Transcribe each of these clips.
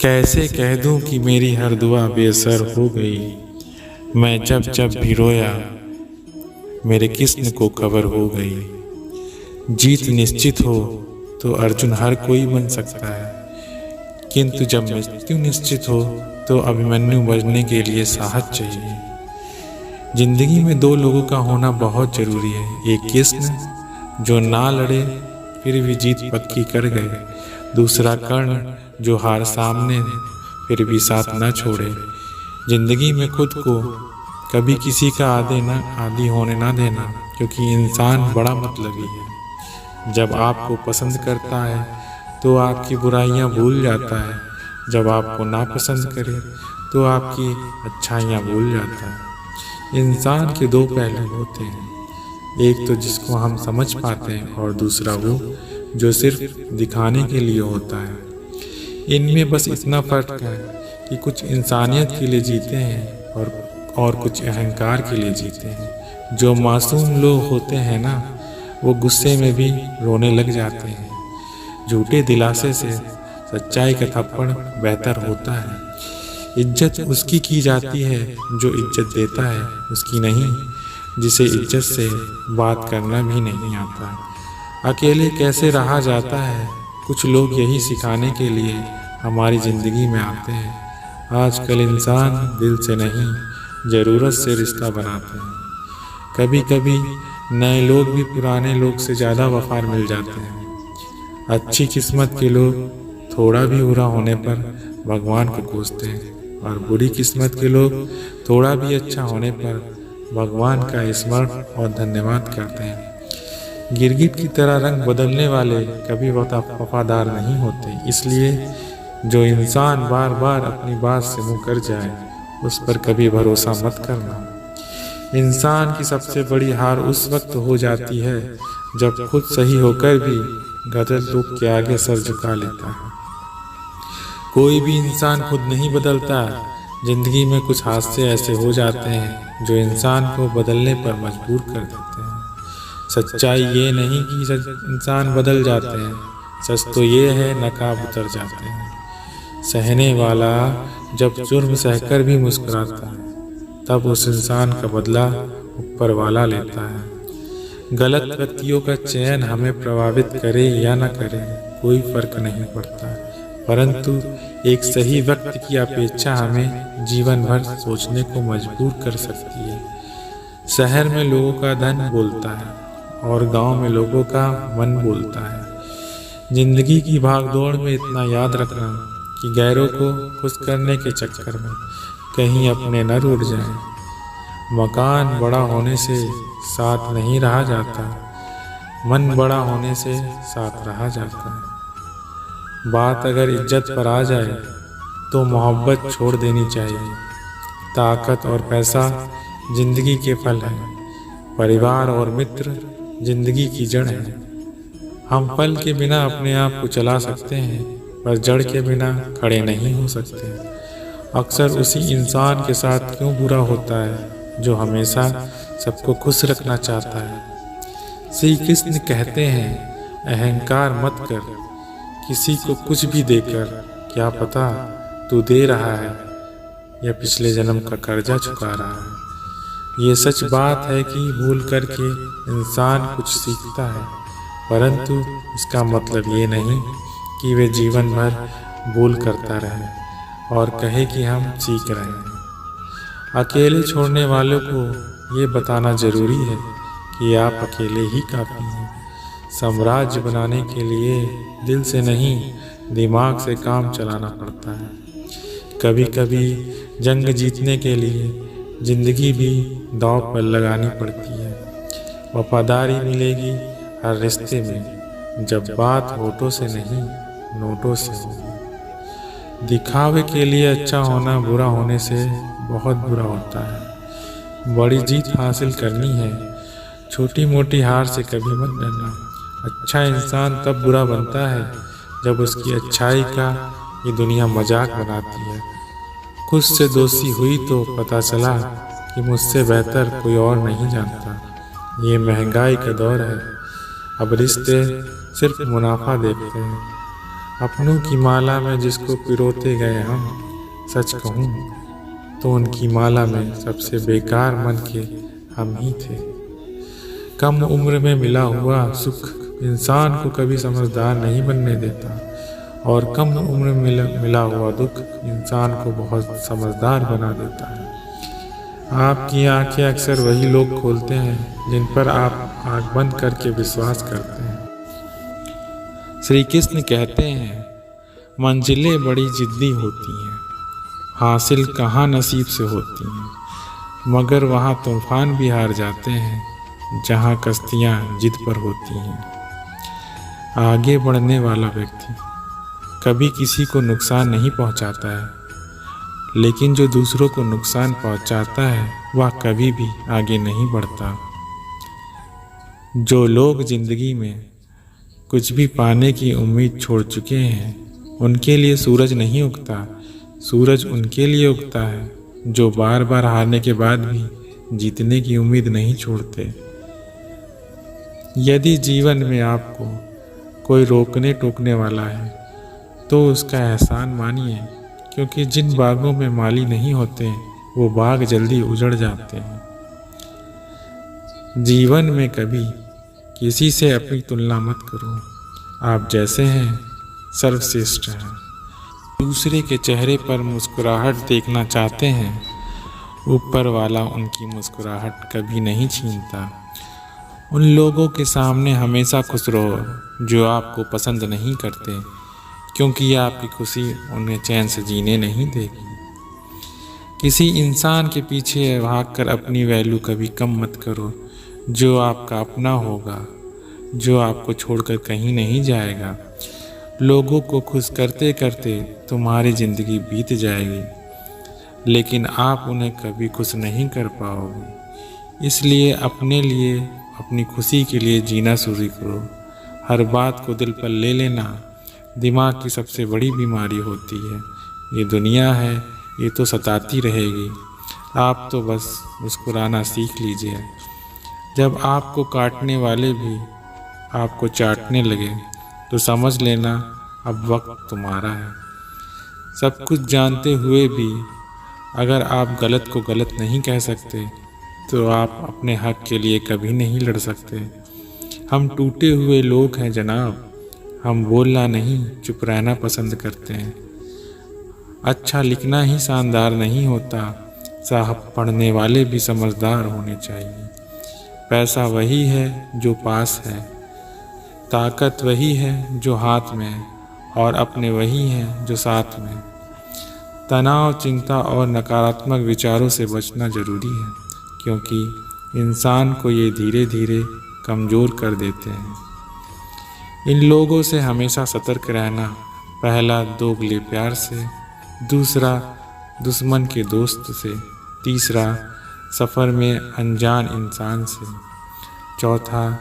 कैसे कह दूं कि मेरी हर दुआ बेअसर हो गई। मैं जब जब भी रोया मेरे किस्म को खबर हो गई। जीत निश्चित हो तो अर्जुन हर कोई बन सकता है, किंतु जब मृत्यु निश्चित हो तो अभिमन्यु बनने के लिए साहस चाहिए। जिंदगी में दो लोगों का होना बहुत जरूरी है, एक कृष्ण जो ना लड़े फिर भी जीत पक्की कर गए, दूसरा कर्ण जो हार सामने फिर भी साथ न छोड़े। जिंदगी में खुद को कभी किसी का आदी होने ना देना, क्योंकि इंसान बड़ा मतलबी है। जब आपको पसंद करता है तो आपकी बुराइयां भूल जाता है, जब आपको नापसंद करे तो आपकी अच्छाइयां भूल जाता है। इंसान के दो पहलू होते हैं, एक तो जिसको हम समझ पाते हैं और दूसरा वो जो सिर्फ दिखाने के लिए होता है। इनमें बस इतना फर्क है कि कुछ इंसानियत के लिए जीते हैं और कुछ अहंकार के लिए जीते हैं। जो मासूम लोग होते हैं ना, वो गुस्से में भी रोने लग जाते हैं। झूठे दिलासे से सच्चाई का थप्पड़ बेहतर होता है। इज्जत उसकी की जाती है जो इज्जत देता है, उसकी नहीं जिसे इज्जत से बात करना भी नहीं आता। अकेले कैसे रहा जाता है, कुछ लोग यही सिखाने के लिए हमारी ज़िंदगी में आते हैं। आजकल इंसान दिल से नहीं ज़रूरत से रिश्ता बनाते हैं। कभी कभी नए लोग भी पुराने लोग से ज़्यादा वफादार मिल जाते हैं। अच्छी किस्मत के लोग थोड़ा भी बुरा होने पर भगवान को कोसते हैं, और बुरी किस्मत के लोग थोड़ा भी अच्छा होने पर भगवान का स्मरण और धन्यवाद करते हैं। गिरगिट की तरह रंग बदलने वाले कभी वफादार नहीं होते। इसलिए जो इंसान बार बार अपनी बात से मुँह कर जाए उस पर कभी भरोसा मत करना। इंसान की सबसे बड़ी हार उस वक्त हो जाती है जब खुद सही होकर भी गलत लोग के आगे सर झुका लेता है। कोई भी इंसान खुद नहीं बदलता। जिंदगी में कुछ हादसे ऐसे हो जाते हैं जो इंसान को बदलने पर मजबूर कर देते हैं। सच्चाई ये नहीं कि इंसान बदल जाते हैं, सच तो ये है नकाब उतर जाते हैं। सहने वाला जब जुर्म सहकर भी मुस्कुराता है तब उस इंसान का बदला ऊपर वाला लेता है। गलत व्यक्तियों का चयन हमें प्रभावित करे या न करे कोई फर्क नहीं पड़ता, परंतु एक सही व्यक्ति की अपेक्षा हमें जीवन भर सोचने को मजबूर कर सकती है। शहर में लोगों का धन बोलता है और गांव में लोगों का मन बोलता है। जिंदगी की भागदौड़ में इतना याद रखना कि गैरों को खुश करने के चक्कर में कहीं अपने न रूठ जाएं। मकान बड़ा होने से साथ नहीं रहा जाता, मन बड़ा होने से साथ रहा जाता है। बात अगर इज्जत पर आ जाए तो मोहब्बत छोड़ देनी चाहिए। ताकत और पैसा जिंदगी के फल हैं, परिवार और मित्र जिंदगी की जड़ है। हम फल के बिना अपने आप को चला सकते हैं, पर जड़ के बिना खड़े नहीं हो सकते। अक्सर उसी इंसान के साथ क्यों बुरा होता है जो हमेशा सबको खुश रखना चाहता है। श्री कृष्ण कहते हैं, अहंकार मत कर, किसी को कुछ भी देकर क्या पता तू दे रहा है या पिछले जन्म का कर्जा चुका रहा है। ये सच बात है कि भूल करके इंसान कुछ सीखता है, परंतु इसका मतलब ये नहीं कि वे जीवन भर भूल करता रहे और कहे कि हम सीख रहे हैं। अकेले छोड़ने वालों को ये बताना जरूरी है कि आप अकेले ही काफ़ी हैं। साम्राज्य बनाने के लिए दिल से नहीं दिमाग से काम चलाना पड़ता है। कभी कभी जंग जीतने के लिए जिंदगी भी दांव पर लगानी पड़ती है। वफादारी मिलेगी हर रिश्ते में जब बात होठों से नहीं नोटों से होगी। दिखावे के लिए अच्छा होना बुरा होने से बहुत बुरा होता है। बड़ी जीत हासिल करनी है, छोटी मोटी हार से कभी मत डरना। अच्छा इंसान तब बुरा बनता है जब उसकी अच्छाई का ये दुनिया मजाक बनाती है। खुद से दोस्ती हुई तो पता चला कि मुझसे बेहतर कोई और नहीं जानता। ये महंगाई का दौर है, अब रिश्ते सिर्फ मुनाफा देखते हैं। अपनों की माला में जिसको पिरोते गए हम, सच कहूँ तो उनकी माला में सबसे बेकार मन के हम ही थे। कम उम्र में मिला हुआ सुख इंसान को कभी समझदार नहीं बनने देता, और कम उम्र में मिला हुआ दुख इंसान को बहुत समझदार बना देता है। आपकी आंखें अक्सर वही लोग खोलते हैं जिन पर आप आंख बंद करके विश्वास करते हैं। श्री कृष्ण कहते हैं, मंजिलें बड़ी जिद्दी होती हैं, हासिल कहाँ नसीब से होती हैं, मगर वहाँ तूफान भी हार जाते हैं जहाँ कश्तियाँ जिद पर होती हैं। आगे बढ़ने वाला व्यक्ति कभी किसी को नुकसान नहीं पहुँचाता है, लेकिन जो दूसरों को नुकसान पहुँचाता है वह कभी भी आगे नहीं बढ़ता। जो लोग जिंदगी में कुछ भी पाने की उम्मीद छोड़ चुके हैं, उनके लिए सूरज नहीं उगता, सूरज उनके लिए उगता है जो बार बार हारने के बाद भी जीतने की उम्मीद नहीं छोड़ते। यदि जीवन में आपको कोई रोकने टोकने वाला है तो उसका एहसान मानिए, क्योंकि जिन बागों में माली नहीं होते वो बाग जल्दी उजड़ जाते हैं। जीवन में कभी किसी से अपनी तुलना मत करो, आप जैसे हैं सर्वश्रेष्ठ हैं। दूसरे के चेहरे पर मुस्कुराहट देखना चाहते हैं, ऊपर वाला उनकी मुस्कुराहट कभी नहीं छीनता। उन लोगों के सामने हमेशा खुश रहो जो आपको पसंद नहीं करते, क्योंकि आपकी खुशी उन्हें चैन से जीने नहीं देगी। किसी इंसान के पीछे भागकर अपनी वैल्यू कभी कम मत करो, जो आपका अपना होगा, जो आपको छोड़कर कहीं नहीं जाएगा। लोगों को खुश करते करते तुम्हारी ज़िंदगी बीत जाएगी, लेकिन आप उन्हें कभी खुश नहीं कर पाओगे। इसलिए अपने लिए, अपनी खुशी के लिए जीना शुरू करो। हर बात को दिल पर ले लेना दिमाग की सबसे बड़ी बीमारी होती है। ये दुनिया है, ये तो सताती रहेगी, आप तो बस मुस्कुराना सीख लीजिए। जब आपको काटने वाले भी आपको चाटने लगे तो समझ लेना अब वक्त तुम्हारा है। सब कुछ जानते हुए भी अगर आप गलत को गलत नहीं कह सकते तो आप अपने हक के लिए कभी नहीं लड़ सकते। हम टूटे हुए लोग हैं जनाब, हम बोलना नहीं चुप रहना पसंद करते हैं। अच्छा लिखना ही शानदार नहीं होता, साहब पढ़ने वाले भी समझदार होने चाहिए। पैसा वही है जो पास है, ताकत वही है जो हाथ में है, और अपने वही हैं जो साथ में। तनाव, चिंता और नकारात्मक विचारों से बचना जरूरी है, क्योंकि इंसान को ये धीरे धीरे कमज़ोर कर देते हैं। इन लोगों से हमेशा सतर्क रहना। पहला, दोगले प्यार से। दूसरा, दुश्मन के दोस्त से। तीसरा, सफ़र में अनजान इंसान से। चौथा,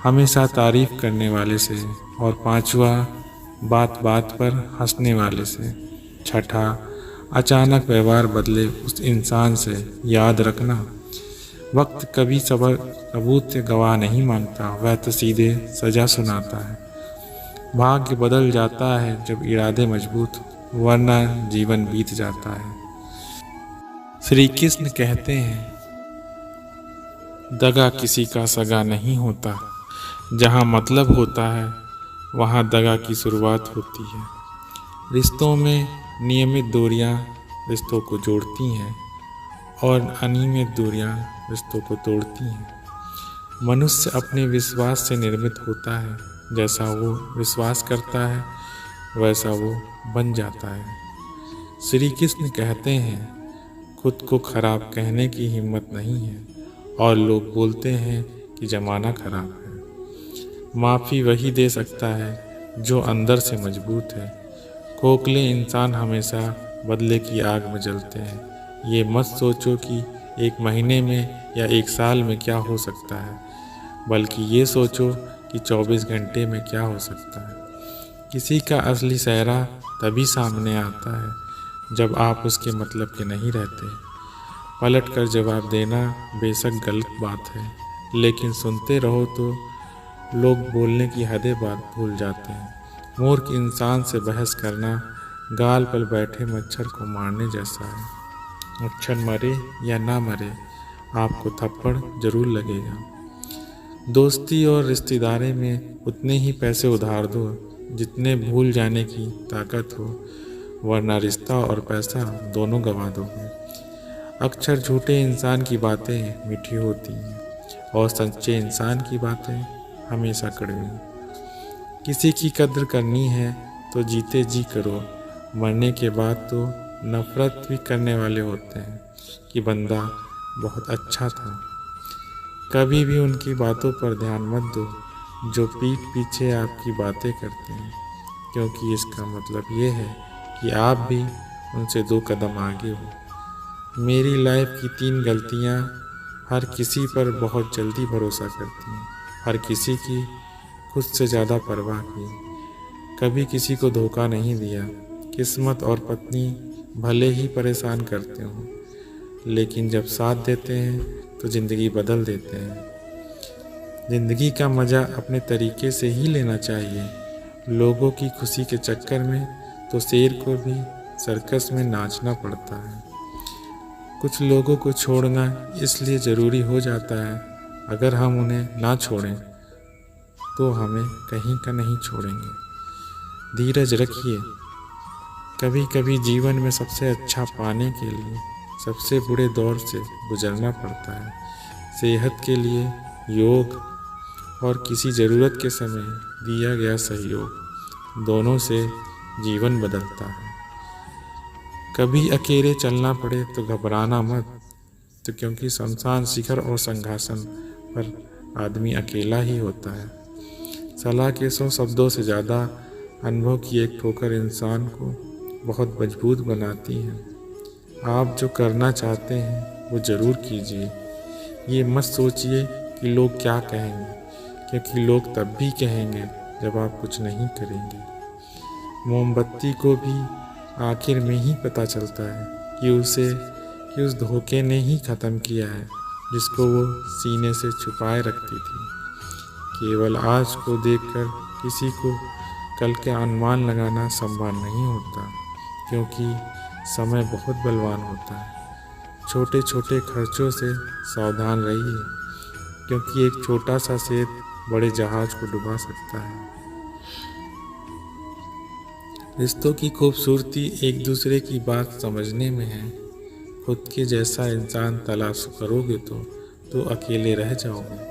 हमेशा तारीफ़ करने वाले से। और पांचवा, बात बात पर हंसने वाले से। छठा, अचानक व्यवहार बदले उस इंसान से। याद रखना, वक्त कभी सबूत से गवाह नहीं मांगता, वह तो सीधे सज़ा सुनाता है। भाग्य बदल जाता है जब इरादे मजबूत हो, वरना जीवन बीत जाता है। श्री कृष्ण कहते हैं, दगा किसी का सगा नहीं होता, जहाँ मतलब होता है वहाँ दगा की शुरुआत होती है। रिश्तों में नियमित दूरियाँ रिश्तों को जोड़ती हैं और अनियमित दूरियाँ रिश्तों को तोड़ती हैं। मनुष्य अपने विश्वास से निर्मित होता है, जैसा वो विश्वास करता है वैसा वो बन जाता है। श्री कृष्ण कहते हैं, खुद को खराब कहने की हिम्मत नहीं है और लोग बोलते हैं कि ज़माना खराब है। माफ़ी वही दे सकता है जो अंदर से मजबूत है। खोखले इंसान हमेशा बदले की आग में जलते हैं। ये मत सोचो कि एक महीने में या एक साल में क्या हो सकता है, बल्कि ये सोचो कि 24 घंटे में क्या हो सकता है। किसी का असली चेहरा तभी सामने आता है जब आप उसके मतलब के नहीं रहते। पलट कर जवाब देना बेशक गलत बात है, लेकिन सुनते रहो तो लोग बोलने की हदें बात भूल जाते हैं। मूर्ख इंसान से बहस करना गाल पर बैठे मच्छर को मारने जैसा है। मच्छर मरे या ना मरे, आपको थप्पड़ जरूर लगेगा। दोस्ती और रिश्तेदारी में उतने ही पैसे उधार दो जितने भूल जाने की ताकत हो, वरना रिश्ता और पैसा दोनों गंवा दोगे। अक्सर झूठे इंसान की बातें मीठी होती हैं और सच्चे इंसान की बातें हमेशा कड़वी। किसी की कद्र करनी है तो जीते जी करो, मरने के बाद तो नफरत भी करने वाले होते हैं कि बंदा बहुत अच्छा था। कभी भी उनकी बातों पर ध्यान मत दो जो पीठ पीछे आपकी बातें करते हैं, क्योंकि इसका मतलब ये है कि आप भी उनसे 2 कदम आगे हो। मेरी लाइफ की 3 गलतियाँ। हर किसी पर बहुत जल्दी भरोसा करती हैं, हर किसी की खुद से ज़्यादा परवाह की, कभी किसी को धोखा नहीं दिया। किस्मत और पत्नी भले ही परेशान करते हों, लेकिन जब साथ देते हैं तो ज़िंदगी बदल देते हैं। ज़िंदगी का मज़ा अपने तरीके से ही लेना चाहिए। लोगों की खुशी के चक्कर में तो शेर को भी सर्कस में नाचना पड़ता है। कुछ लोगों को छोड़ना इसलिए ज़रूरी हो जाता है, अगर हम उन्हें ना छोड़ें तो हमें कहीं का नहीं छोड़ेंगे। धीरज रखिए। कभी कभी जीवन में सबसे अच्छा पाने के लिए सबसे बुरे दौर से गुजरना पड़ता है। सेहत के लिए योग और किसी ज़रूरत के समय दिया गया सहयोग, दोनों से जीवन बदलता है। कभी अकेले चलना पड़े तो घबराना मत, तो क्योंकि शमशान शिखर और संघासन पर आदमी अकेला ही होता है। सलाह के 100 शब्दों से ज़्यादा अनुभव की एक ठोकर इंसान को बहुत मजबूत बनाती है। आप जो करना चाहते हैं वो ज़रूर कीजिए। ये मत सोचिए कि लोग क्या कहेंगे, क्योंकि लोग तब भी कहेंगे जब आप कुछ नहीं करेंगे। मोमबत्ती को भी आखिर में ही पता चलता है कि उस धोखे ने ही ख़त्म किया है जिसको वो सीने से छुपाए रखती थी। केवल आज को देखकर किसी को कल के अनुमान लगाना संभव नहीं होता, क्योंकि समय बहुत बलवान होता है। छोटे छोटे खर्चों से सावधान रहिए, क्योंकि एक छोटा सा शेर बड़े जहाज को डुबा सकता है। रिश्तों की खूबसूरती एक दूसरे की बात समझने में है। खुद के जैसा इंसान तलाश करोगे तो अकेले रह जाओगे।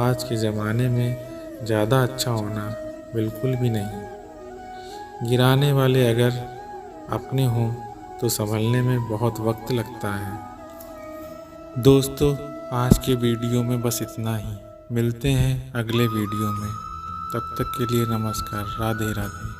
आज के ज़माने में ज़्यादा अच्छा होना बिल्कुल भी नहीं। गिराने वाले अगर अपने हों तो संभलने में बहुत वक्त लगता है। दोस्तों, आज के वीडियो में बस इतना ही। मिलते हैं अगले वीडियो में। तब तक के लिए नमस्कार। राधे राधे।